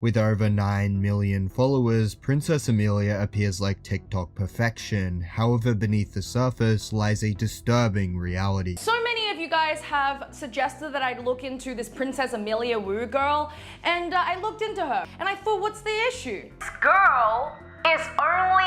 With over 9 million followers, Princess Amelia appears like TikTok perfection. However, beneath the surface lies a disturbing reality. So many of you guys have suggested that I look into this Princess Amelia Wu girl, and I looked into her, and I thought, what's the issue? This girl is only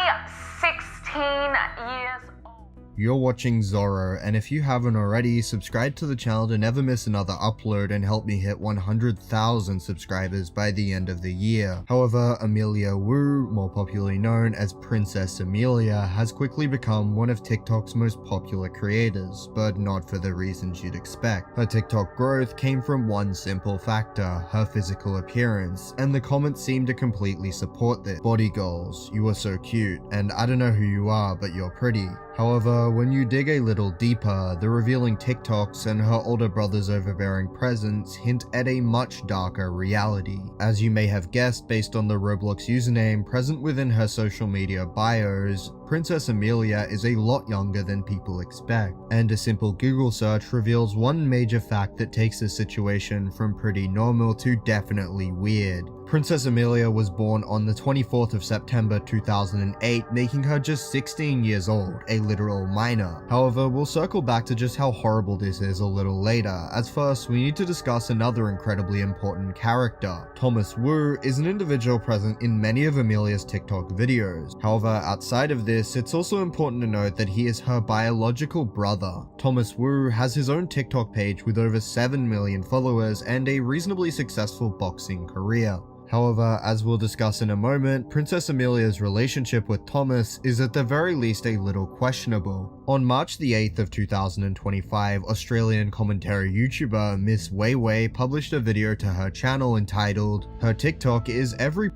16 years old. You're watching Zorro, and if you haven't already, subscribe to the channel to never miss another upload and help me hit 100,000 subscribers by the end of the year. However, Amelia Wu, more popularly known as Princess Amelia, has quickly become one of TikTok's most popular creators, but not for the reasons you'd expect. Her TikTok growth came from one simple factor, her physical appearance, and the comments seem to completely support this. Body goals, you are so cute, and I don't know who you are, but you're pretty. However, when you dig a little deeper, the revealing TikToks and her older brother's overbearing presence hint at a much darker reality. As you may have guessed based on the Roblox username present within her social media bios, Princess Amelia is a lot younger than people expect, and a simple Google search reveals one major fact that takes this situation from pretty normal to definitely weird. Princess Amelia was born on the 24th of September 2008, making her just 16 years old, a literal minor. However, we'll circle back to just how horrible this is a little later, as first we need to discuss another incredibly important character. Thomas Wu is an individual present in many of Amelia's TikTok videos. However, outside of this, it's also important to note that he is her biological brother. Thomas Wu has his own TikTok page with over 7 million followers and a reasonably successful boxing career. However, as we'll discuss in a moment, Princess Amelia's relationship with Thomas is at the very least a little questionable. On March the 8th of 2025, Australian commentary YouTuber Miss Weiwei published a video to her channel entitled, "Her TikTok is every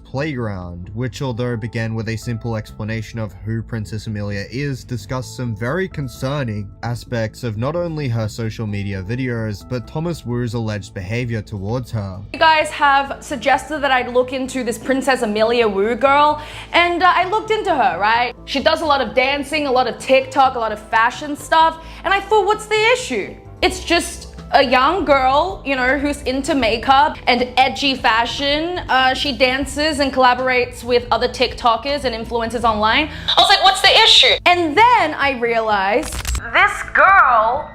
playground," which, although began with a simple explanation of who Princess Amelia is, discussed some very concerning aspects of not only her social media videos, but Thomas Wu's alleged behavior towards her. You guys have suggested that I look into this Princess Amelia Wu girl, and I looked into her, right? She does a lot of dancing, a lot of TikTok, a lot of fashion stuff, and I thought, what's the issue? It's just a young girl, you know, who's into makeup and edgy fashion. She dances and collaborates with other TikTokers and influencers online. I was like, what's the issue? And then I realized This girl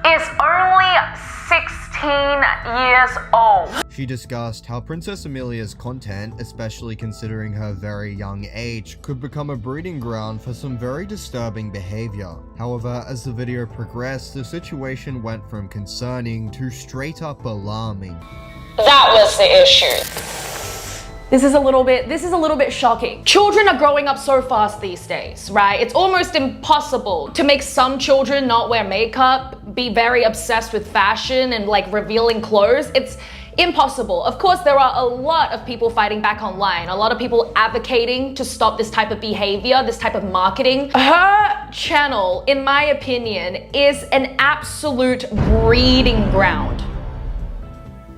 is only 16 years old. She discussed how Princess Amelia's content, especially considering her very young age, could become a breeding ground for some very disturbing behavior. However, as the video progressed, the situation went from concerning to straight up alarming. that was the issue. This is a little bit shocking. Children are growing up so fast these days, right? It's almost impossible to make some children not wear makeup, be very obsessed with fashion and like revealing clothes. It's impossible. Of course, there are a lot of people fighting back online, a lot of people advocating to stop this type of behavior, this type of marketing. Her channel, in my opinion, is an absolute breeding ground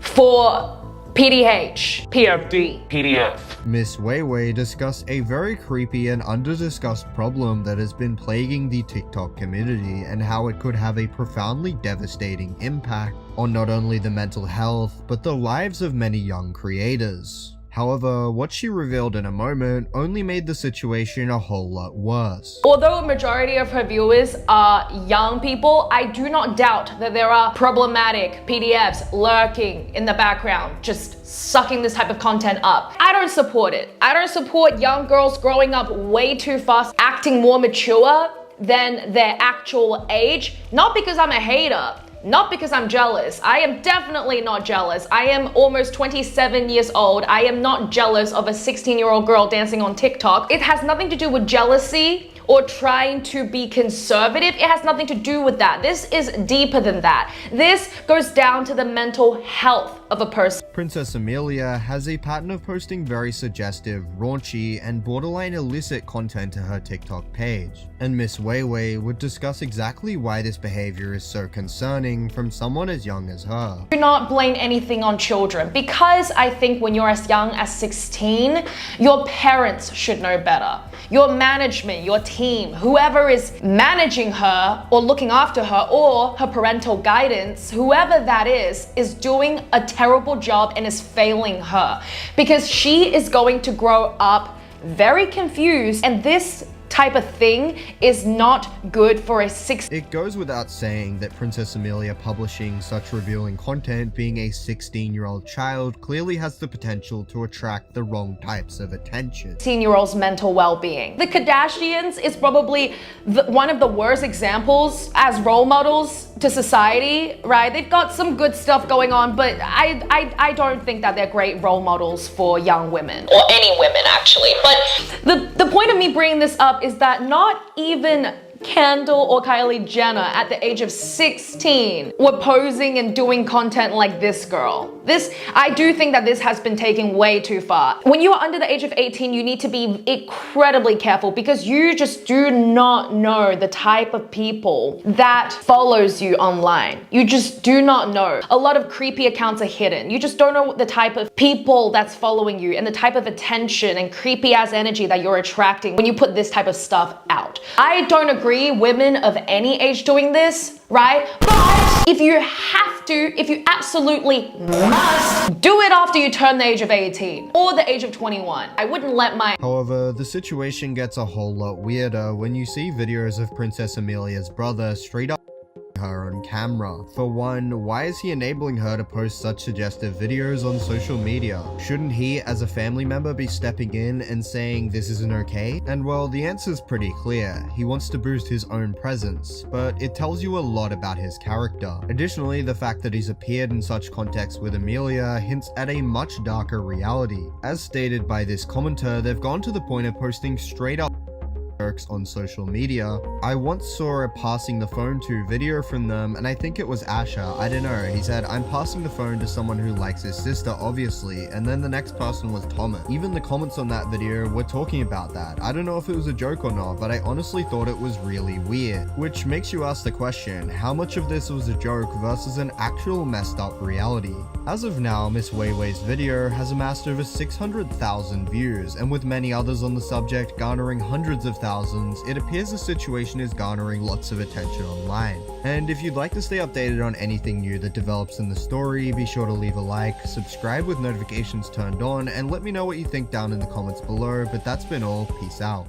for PDH, PFD, PDF. Miss Weiwei discussed a very creepy and under-discussed problem that has been plaguing the TikTok community and how it could have a profoundly devastating impact on not only the mental health, but the lives of many young creators. However, what she revealed in a moment only made the situation a whole lot worse. Although a majority of her viewers are young people, I do not doubt that there are problematic PDFs lurking in the background, just sucking this type of content up. I don't support it. I don't support young girls growing up way too fast, acting more mature than their actual age. Not because I'm a hater, not because I'm jealous. I am definitely not jealous. I am almost 27 years old. I am not jealous of a 16-year-old girl dancing on TikTok. It has nothing to do with jealousy or trying to be conservative. It has nothing to do with that. This is deeper than that. This goes down to the mental health of a person. Princess Amelia has a pattern of posting very suggestive, raunchy, and borderline illicit content to her TikTok page, and Miss Weiwei would discuss exactly why this behavior is so concerning from someone as young as her. Do not blame anything on children, because I think when you're as young as 16, your parents should know better. Your management, your team, whoever is managing her or looking after her, or her parental guidance, whoever that is doing a terrible job and is failing her because she is going to grow up very confused, and this type of thing is not good for a 16. It goes without saying that Princess Amelia publishing such revealing content, being a 16-year-old child, clearly has the potential to attract the wrong types of attention. 16-year-old's mental well-being. The Kardashians is probably one of the worst examples as role models to society, right? They've got some good stuff going on, but I don't think that they're great role models for young women, or any women actually. But the point of me bringing this up is that not even Kendall or Kylie Jenner at the age of 16 were posing and doing content like this girl. I do think that this has been taken way too far. When you are under the age of 18, you need to be incredibly careful because you just do not know the type of people that follows you online. You just do not know. A lot of creepy accounts are hidden. You just don't know the type of people that's following you and the type of attention and creepy ass energy that you're attracting when you put this type of stuff out. I don't agree women of any age doing this, right? But if you have to, if you absolutely must, do it after you turn the age of 18 or the age of 21. I wouldn't let my... However, the situation gets a whole lot weirder when you see videos of Princess Amelia's brother straight up her on camera. For one, why is he enabling her to post such suggestive videos on social media? Shouldn't he, as a family member, be stepping in and saying this isn't okay? And well, the answer's pretty clear. He wants to boost his own presence, but it tells you a lot about his character. Additionally, the fact that he's appeared in such context with Amelia hints at a much darker reality. As stated by this commenter, they've gone to the point of posting straight up on social media. I once saw a passing the phone to video from them, and I think it was Asher, I don't know. He said, "I'm passing the phone to someone who likes his sister, obviously," and then the next person was Thomas. Even the comments on that video were talking about that. I don't know if it was a joke or not, but I honestly thought it was really weird. Which makes you ask the question, how much of this was a joke versus an actual messed up reality? As of now, Miss Weiwei's video has amassed over 600,000 views, and with many others on the subject garnering hundreds of thousands, it appears the situation is garnering lots of attention online. And if you'd like to stay updated on anything new that develops in the story, be sure to leave a like, subscribe with notifications turned on, and let me know what you think down in the comments below. But that's been all. Peace out.